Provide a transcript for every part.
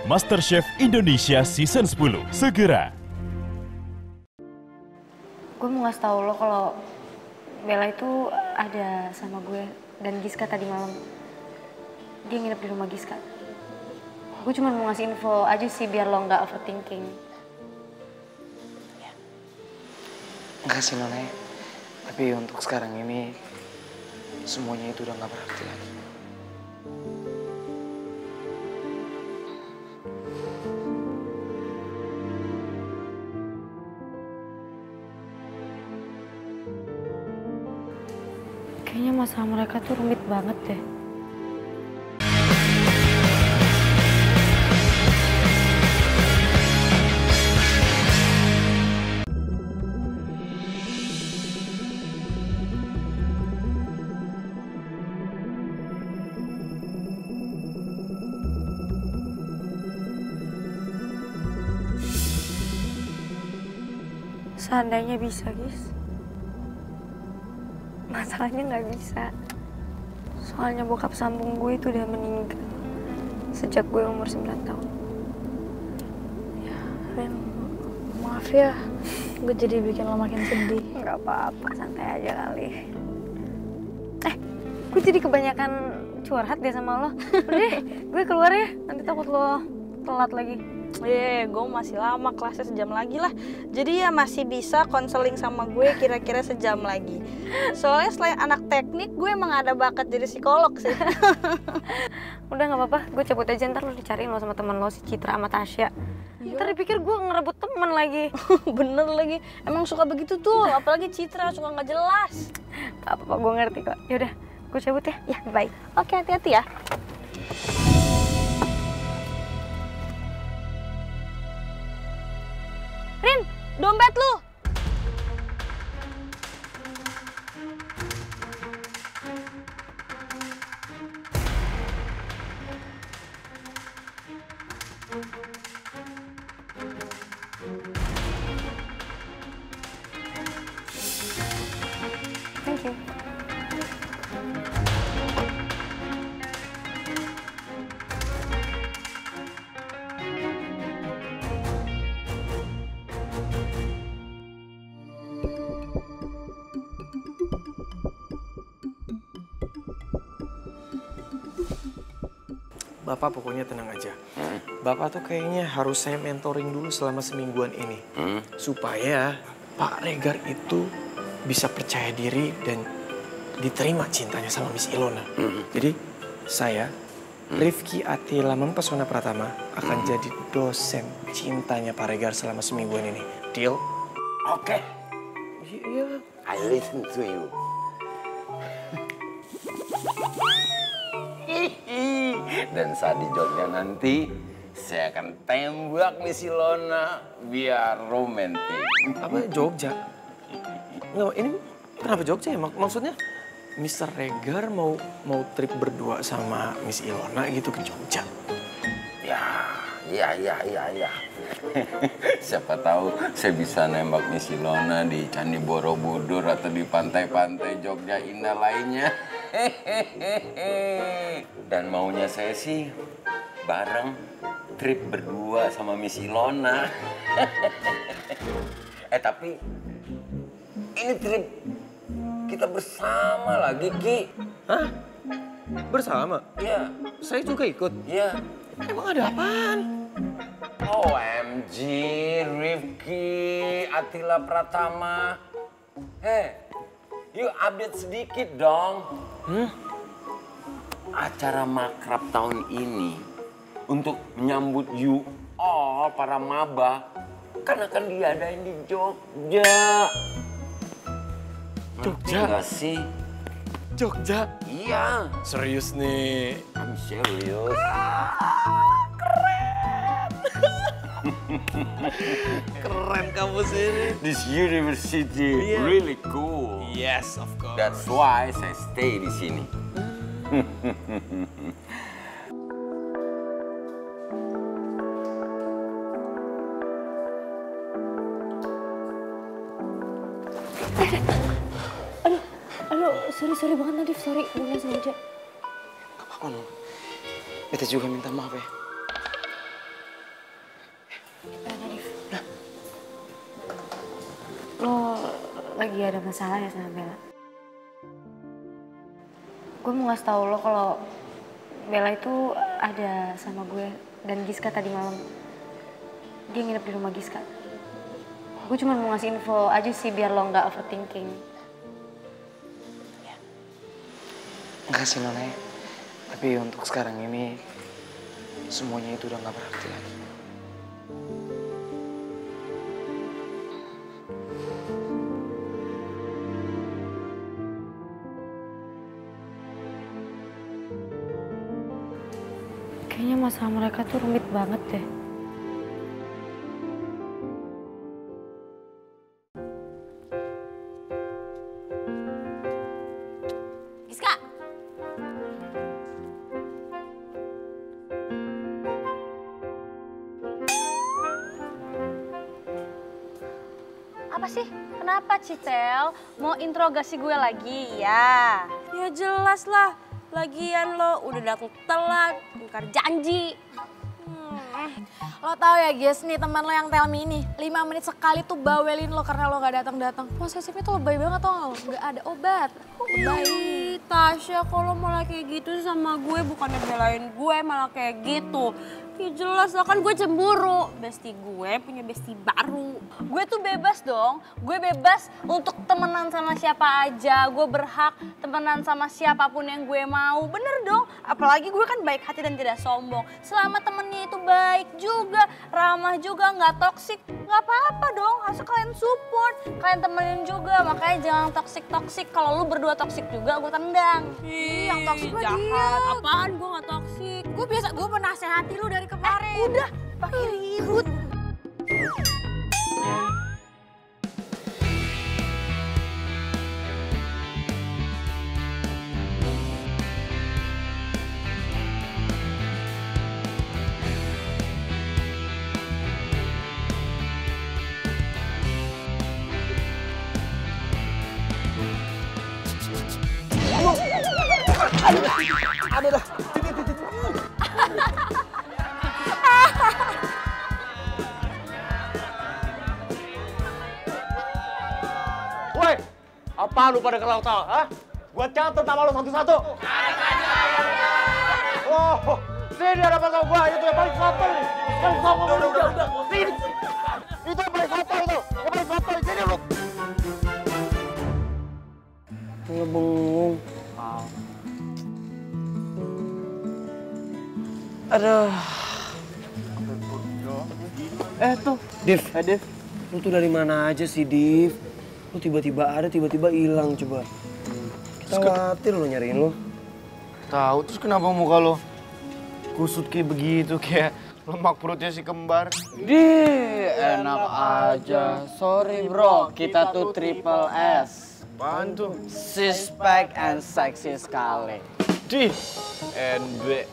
MasterChef Indonesia Season 10 segera. Gue mau ngasih tau lo kalau Bella itu ada sama gue dan Giska tadi malam. Dia nginep di rumah Giska. Gue cuma mau ngasih info aja sih biar lo nggak overthinking. Makasih Nona ya. Tapi untuk sekarang ini semuanya itu udah nggak berarti lagi. Kayaknya masalah mereka tuh rumit banget deh. Seandainya bisa, guys. Masalahnya nggak bisa. Soalnya bokap sambung gue itu udah meninggal sejak gue umur 9 tahun. Ya, Ren, maaf ya. Gue jadi bikin lo makin sedih. Nggak apa-apa, santai aja kali. Gue jadi kebanyakan curhat deh sama lo. Udah deh, gue keluar ya. Nanti takut lo telat lagi. Gue masih lama, kelasnya sejam lagi lah. Jadi ya masih bisa konseling sama gue kira-kira sejam lagi. Soalnya selain anak teknik, gue emang ada bakat jadi psikolog sih. Udah nggak apa-apa, gue cabut aja. Ntar lo dicariin lo sama temen lo, si Citra sama Tasya. Ntar dipikir gue ngerebut temen lagi. Bener lagi, emang suka begitu tuh. Apalagi Citra, suka nggak jelas. Gak apa-apa, gue ngerti kok. Yaudah, gue cabut ya. Ya, bye. Oke, hati-hati ya. Rin, dompet lu! Thank you. Bapak pokoknya tenang aja. Bapak tuh kayaknya harus saya mentoring dulu selama semingguan ini. Supaya Pak Regar itu bisa percaya diri dan diterima cintanya sama Miss Ilona. Jadi saya, Rifki Atila Mempesona Pratama, akan jadi dosen cintanya Pak Regar selama semingguan ini. Deal? Oke. Iya. I listen to you. Dan saat di Jogja nanti, saya akan tembak Miss Ilona biar romantis. Apa Jogja? Nggak, ini kenapa Jogja ya? Maksudnya Mr. Regar mau trip berdua sama Miss Ilona gitu ke Jogja? Ya. Siapa tahu saya bisa nembak Miss Ilona di Candi Borobudur atau di pantai-pantai Jogja indah lainnya. Dan maunya saya sih bareng trip berdua sama Miss Ilona. Tapi ini trip kita bersama lagi, Ki. Hah? Bersama? Iya. Saya juga ikut? Iya. Emang ada apaan? OMG, Rifki Atila Pratama. Yuk update sedikit dong. Acara makrab tahun ini untuk menyambut you all para maba kan akan diadain di Jogja. Jogja? Enggak sih? Jogja? Iya. Serius nih? I'm serious. Keren kampus ini. This university really cool. Yes, of course. That's why saya stay di sini. Sorry banget Nadif, sorry. Gue nggak sengaja. Gak apa-apa, Non. Beta juga minta maaf ya. lagi ada masalah ya sama Bella. Gue mau ngasih tau lo kalau Bella itu ada sama gue dan Giska tadi malam. Dia nginep di rumah Giska. Gue cuma mau ngasih info aja sih biar lo nggak overthinking. Makasih Nona. Tapi untuk sekarang ini semuanya itu udah nggak berarti lagi. Kayaknya masalah mereka tuh rumit banget deh. Giska! Apa sih? Kenapa Citel? Mau interogasi gue lagi? Ya. Ya jelas lah. Lagian lo udah datang telat, ingkar janji. Lo tau ya guys nih teman lo yang tell me ini 5 menit sekali tuh bawelin lo karena lo gak datang-datang. Posesifnya tuh lebay banget tau gak lo? Gak ada obat. Baik, Tasya kalau malah kayak gitu sama gue bukannya belain gue malah kayak gitu. Ya jelas lah kan gue cemburu. Bestie gue punya bestie baru. Gue tuh bebas dong. Gue bebas untuk temenan sama siapa aja. Gue berhak temenan sama siapapun yang gue mau. Bener dong. Apalagi gue kan baik hati dan tidak sombong. Selama temennya itu baik juga, ramah juga, nggak toksik, nggak apa-apa dong. Asal kalian support, kalian temenin juga. Makanya jangan toksik-toksik. Kalau lu berdua toksik juga, gue tendang. Ih, yang toksik mah jahat. Apaan gue gak toksik? Gue biasa, gue menasehati lu dari kemarin. Udah, pakai ribut. Woi, apa lu pada ketawa-tawa, hah? Gua catat nama lu satu-satu. Oh, sini ada pasal gua, itu yang paling kotor nih. Paling kotor. Udah. Sini. Itu yang paling kotor itu. Yang paling kotor, sini lu. Nggak bengong. Aduh. Tuh. Div. Div. Lu tuh dari mana aja sih, Div? Lu tiba-tiba ada, tiba-tiba hilang coba. Kita khawatir lu nyariin lu. Tahu, terus kenapa muka lo kusut kayak begitu, kayak lemak perutnya si kembar? Enak aja. Sorry bro, kita tuh triple S. Apaan tuh? Six-pack and sexy sekali. Di, NB.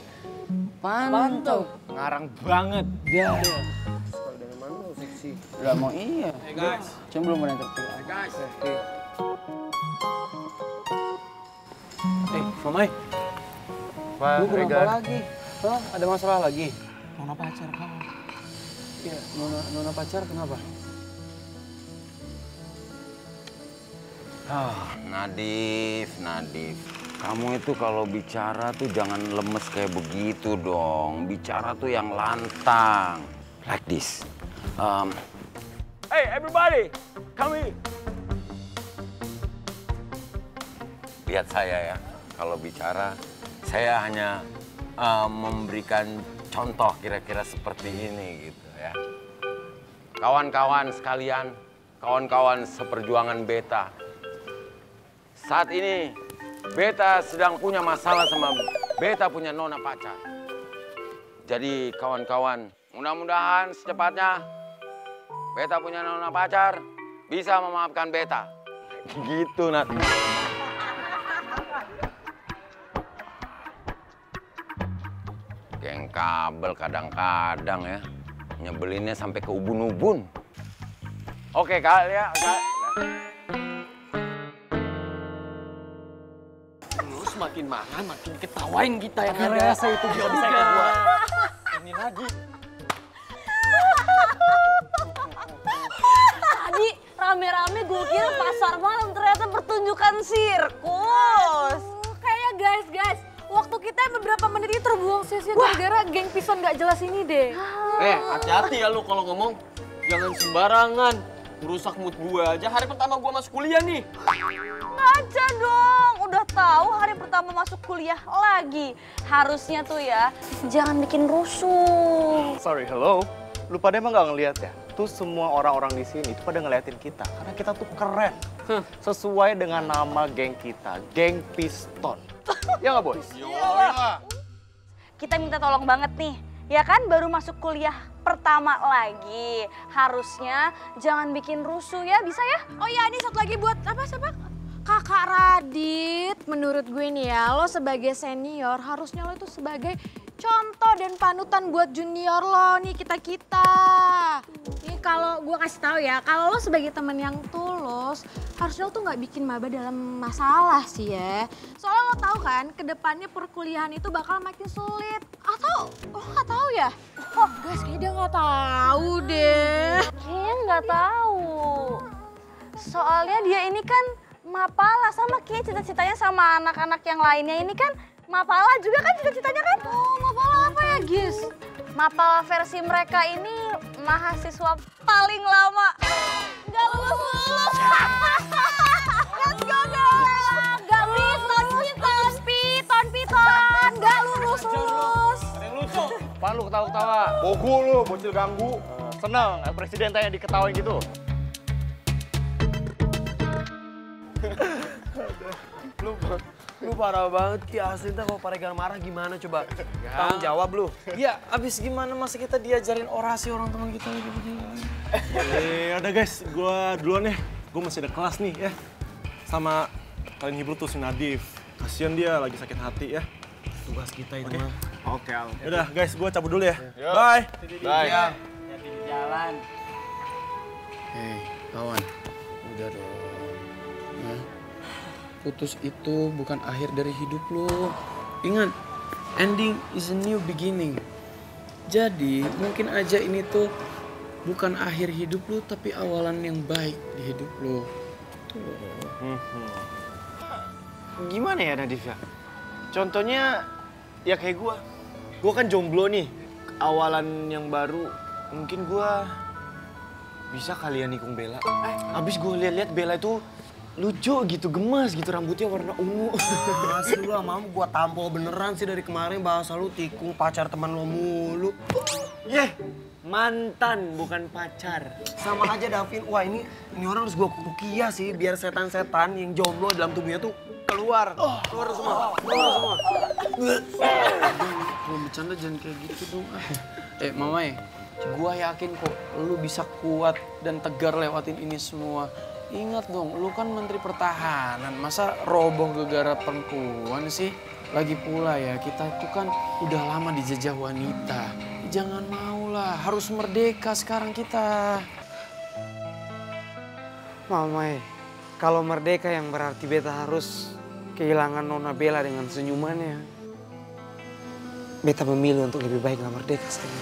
Mantap. Ngarang banget. Ya. Dari mana lu seksi? Udah mau iya. Hey guys. Cuma belum ada yang terpilih. Hey guys. Mamai. Lu kenapa lagi? Hah? Ada masalah lagi? Nona pacar kamu. Iya, Nona pacar kenapa? Nadif. Kamu itu kalau bicara tuh jangan lemes kayak begitu dong. Bicara tuh yang lantang. Like this. Hey everybody, come here. Lihat saya ya. Kalau bicara, saya hanya memberikan contoh kira-kira seperti ini gitu ya. Kawan-kawan sekalian, kawan-kawan seperjuangan Beta. Saat ini Beta sedang punya masalah sama Beta punya nona pacar. Jadi kawan-kawan, mudah-mudahan secepatnya Beta punya nona pacar bisa memaafkan Beta. Gitu, Nat. Geng kabel kadang-kadang ya. Nyebelinnya sampai ke ubun-ubun. Oke, Kak, ya. Lu semakin marah, makin ketawain kita yang ada. Rasa itu juga bisa ke gua. Ini lagi. Tadi rame-rame, gue kira pasar malam, ternyata pertunjukan sirkus. Kayaknya guys, waktu kita beberapa menit ini terbuang sia-sia gara-gara geng pison gak jelas ini deh. Hati-hati ya lu kalau ngomong. Jangan sembarangan. Merusak mood gue aja. Hari pertama gue masuk kuliah nih. Ngaca dong, udah tahu hari pertama masuk kuliah lagi. Harusnya tuh ya, jangan bikin rusuh. Sorry, hello. Lu pada emang gak ngeliat ya? Tuh semua orang-orang di sini tuh pada ngeliatin kita. Karena kita tuh keren. Sesuai dengan nama geng kita, Geng Piston. Ya nggak, boys? Kita minta tolong banget nih, ya kan baru masuk kuliah pertama lagi. Harusnya jangan bikin rusuh ya, bisa ya? Oh iya, ini satu lagi buat siapa? Kakak Radit. Menurut gue nih ya, lo sebagai senior harusnya lo itu sebagai contoh dan panutan buat junior lo nih, kita-kita. Nih kalau gue kasih tahu ya, kalau lo sebagai temen yang tulus, harusnya lo tuh nggak bikin maba dalam masalah sih ya. Soalnya lo tahu kan, kedepannya perkuliahan itu bakal makin sulit. Atau lo nggak tahu ya? Oh guys, kayaknya dia nggak tahu deh. Kayaknya nggak tahu. Soalnya dia ini kan mapala, sama kayak cita-citanya sama anak-anak yang lainnya ini kan mapala juga kan cita-citanya kan? Oh, mapala apa ya, Gis? Mapala versi mereka ini mahasiswa paling lama. Gak lulus. Let's go guys. Gak piton. Gak lulus. Apaan lu ketawa-ketawa? Bogu lu, bocil ganggu. Seneng, presiden tanya diketawain gitu. Lu parah banget Ki, asli ntar kalau Pak Regar marah gimana coba? Tanggung jawab lu. Iya, abis gimana masa kita diajarin orasi orang teman kita lagi begini. Udah guys, gua duluan ya. Gua masih ada kelas nih ya. Sama kalian hibur tuh si Nadif. Kasian dia lagi sakit hati ya. Tugas kita itu mah. Oke. Udah guys, gua cabut dulu ya. Bye. Bye. Jalan. Hei, kawan. Udah dong. Putus itu bukan akhir dari hidup lo. Ingat, ending is a new beginning. Jadi, mungkin aja ini tuh bukan akhir hidup lo, tapi awalan yang baik di hidup lo. Gimana ya Nadif ya? Contohnya ya kayak gua. Gua kan jomblo nih. Awalan yang baru mungkin gua bisa kali ya nikung Bella. Abis gua lihat-lihat Bella itu lucu gitu, gemas gitu, rambutnya warna ungu. Asli lu sama gua tampol beneran sih dari kemarin bahasa lu tikung pacar teman lo mulu. Mantan bukan pacar. Sama aja Davin, wah ini orang harus gua kukiah sih biar setan-setan yang jomblo dalam tubuhnya tuh keluar semua. Kalau bercanda jangan kayak gitu dong. Mamai, gua yakin kok lu bisa kuat dan tegar lewatin ini semua. Ingat dong, lu kan Menteri Pertahanan, masa roboh gara-gara perempuan sih? Lagi pula ya, kita itu kan udah lama dijajah wanita. Jangan maulah, harus merdeka sekarang kita. Mamai, kalau merdeka yang berarti beta harus kehilangan Nona Bella dengan senyumannya. Beta memilih untuk lebih baik gak merdeka saja.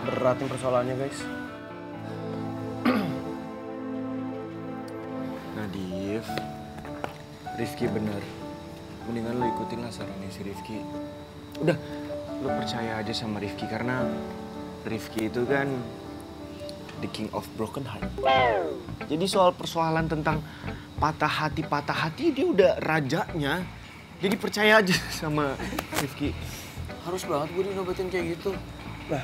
Berat nih persoalannya guys. Nadif, Rifki bener. Mendingan lo ikutin lah sarannya si Rifki. Udah, lo percaya aja sama Rifki karena Rifki itu kan the king of broken heart. Jadi soal persoalan tentang patah hati dia udah rajanya. Jadi percaya aja sama Rifki. Harus banget gue dinobatin kayak gitu. Lah,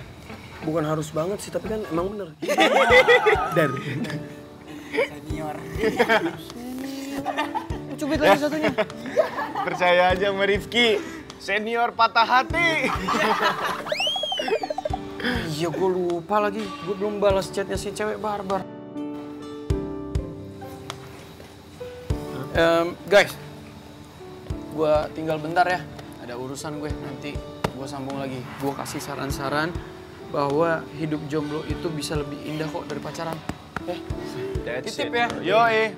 bukan harus banget sih, tapi kan emang bener. Dari Senior. Cubit lagi satunya. Percaya aja sama Rifki. Senior patah hati. Iya, gue lupa lagi. Gue belum balas chatnya si cewek barbar. Guys, gue tinggal bentar ya. Ada urusan gue, nanti gue sambung lagi. Gue kasih saran-saran bahwa hidup jomblo itu bisa lebih indah kok dari pacaran. Titip ya. Yoi.